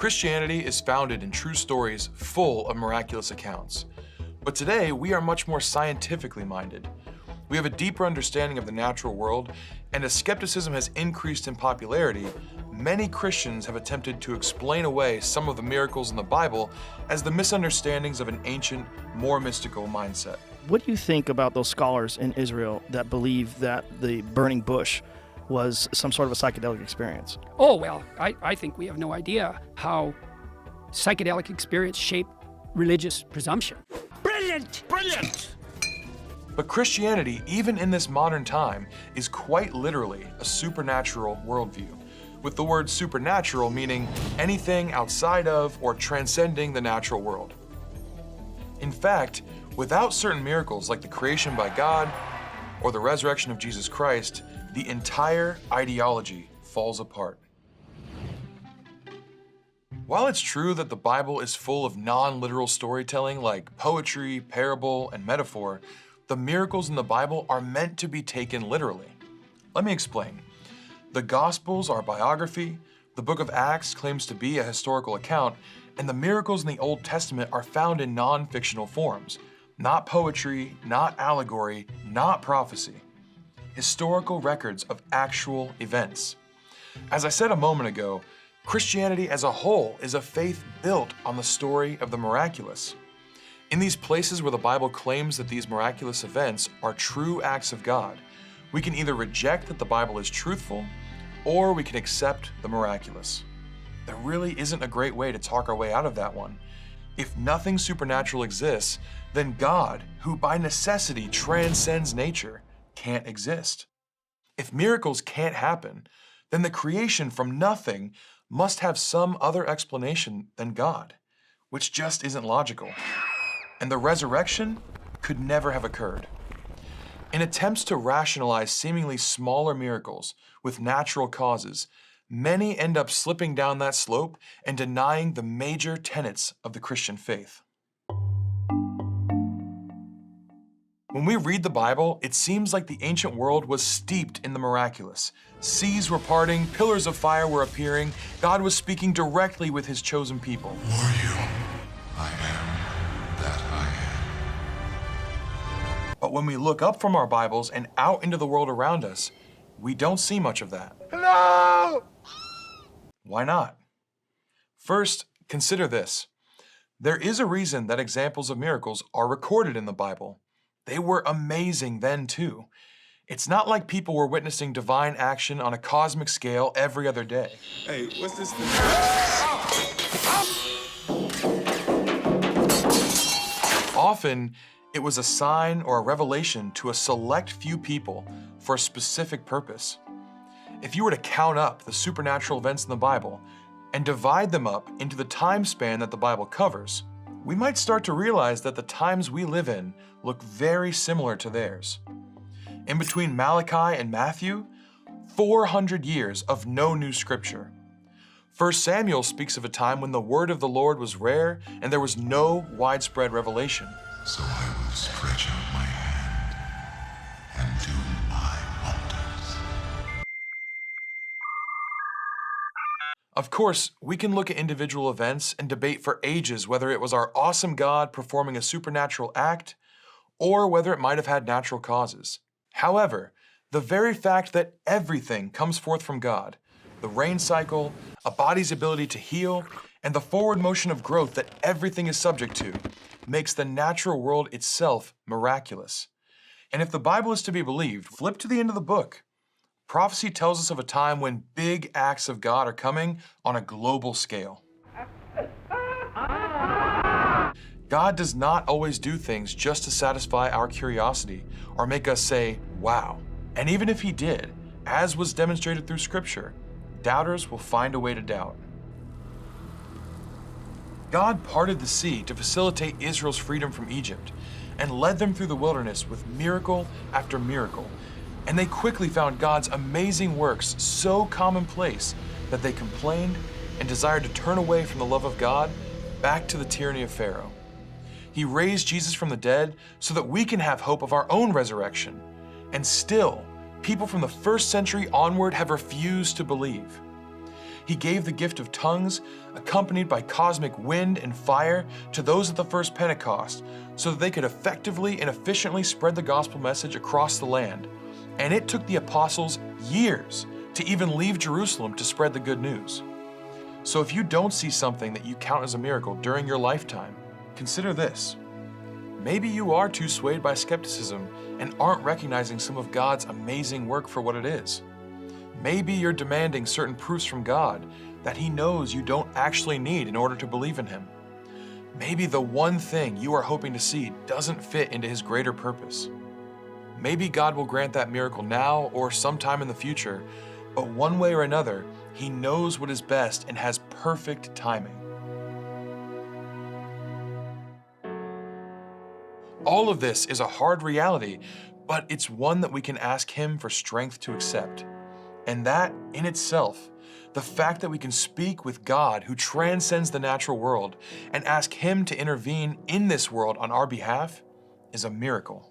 Christianity is founded in true stories full of miraculous accounts. But today, we are much more scientifically minded. We have a deeper understanding of the natural world, and as skepticism has increased in popularity, many Christians have attempted to explain away some of the miracles in the Bible as the misunderstandings of an ancient, more mystical mindset. What do you think about those scholars in Israel that believe that the burning bush was some sort of a psychedelic experience? Oh, well, I think we have no idea how psychedelic experience shape religious presumption. Brilliant! Brilliant! But Christianity, even in this modern time, is quite literally a supernatural worldview, with the word supernatural meaning anything outside of or transcending the natural world. In fact, without certain miracles like the creation by God or the resurrection of Jesus Christ, the entire ideology falls apart. While it's true that the Bible is full of non-literal storytelling like poetry, parable, and metaphor, the miracles in the Bible are meant to be taken literally. Let me explain. The Gospels are biography, the book of Acts claims to be a historical account, and the miracles in the Old Testament are found in non-fictional forms. Not poetry, not allegory, not prophecy. Historical records of actual events. As I said a moment ago, Christianity as a whole is a faith built on the story of the miraculous. In these places where the Bible claims that these miraculous events are true acts of God, we can either reject that the Bible is truthful, or we can accept the miraculous. There really isn't a great way to talk our way out of that one. If nothing supernatural exists, then God, who by necessity transcends nature, can't exist. If miracles can't happen, then the creation from nothing must have some other explanation than God, which just isn't logical. And the resurrection could never have occurred. In attempts to rationalize seemingly smaller miracles with natural causes, many end up slipping down that slope and denying the major tenets of the Christian faith. When we read the Bible, it seems like the ancient world was steeped in the miraculous. Seas were parting, pillars of fire were appearing, God was speaking directly with his chosen people. Who are you? I am that I am. But when we look up from our Bibles and out into the world around us, we don't see much of that. Hello! Why not? First, consider this. There is a reason that examples of miracles are recorded in the Bible. They were amazing then too. It's not like people were witnessing divine action on a cosmic scale every other day. Hey, what's this thing? Often, it was a sign or a revelation to a select few people for a specific purpose. If you were to count up the supernatural events in the Bible and divide them up into the time span that the Bible covers, we might start to realize that the times we live in look very similar to theirs. In between Malachi and Matthew, 400 years of no new scripture. 1 Samuel speaks of a time when the word of the Lord was rare and there was no widespread revelation. So I will stretch out my hand and do my wonders. Of course, we can look at individual events and debate for ages whether it was our awesome God performing a supernatural act or whether it might have had natural causes. However, the very fact that everything comes forth from God, the rain cycle, a body's ability to heal, and the forward motion of growth that everything is subject to, makes the natural world itself miraculous. And if the Bible is to be believed, flip to the end of the book. Prophecy tells us of a time when big acts of God are coming on a global scale. God does not always do things just to satisfy our curiosity or make us say, wow. And even if he did, as was demonstrated through Scripture, doubters will find a way to doubt. God parted the sea to facilitate Israel's freedom from Egypt and led them through the wilderness with miracle after miracle. And they quickly found God's amazing works so commonplace that they complained and desired to turn away from the love of God back to the tyranny of Pharaoh. He raised Jesus from the dead so that we can have hope of our own resurrection. And still, people from the 1st century onward have refused to believe. He gave the gift of tongues, accompanied by cosmic wind and fire, to those at the first Pentecost, so that they could effectively and efficiently spread the gospel message across the land. And it took the apostles years to even leave Jerusalem to spread the good news. So if you don't see something that you count as a miracle during your lifetime, consider this. Maybe you are too swayed by skepticism and aren't recognizing some of God's amazing work for what it is. Maybe you're demanding certain proofs from God that He knows you don't actually need in order to believe in Him. Maybe the one thing you are hoping to see doesn't fit into His greater purpose. Maybe God will grant that miracle now or sometime in the future, but one way or another, He knows what is best and has perfect timing. All of this is a hard reality, but it's one that we can ask Him for strength to accept. And that, in itself, the fact that we can speak with God who transcends the natural world and ask Him to intervene in this world on our behalf, is a miracle.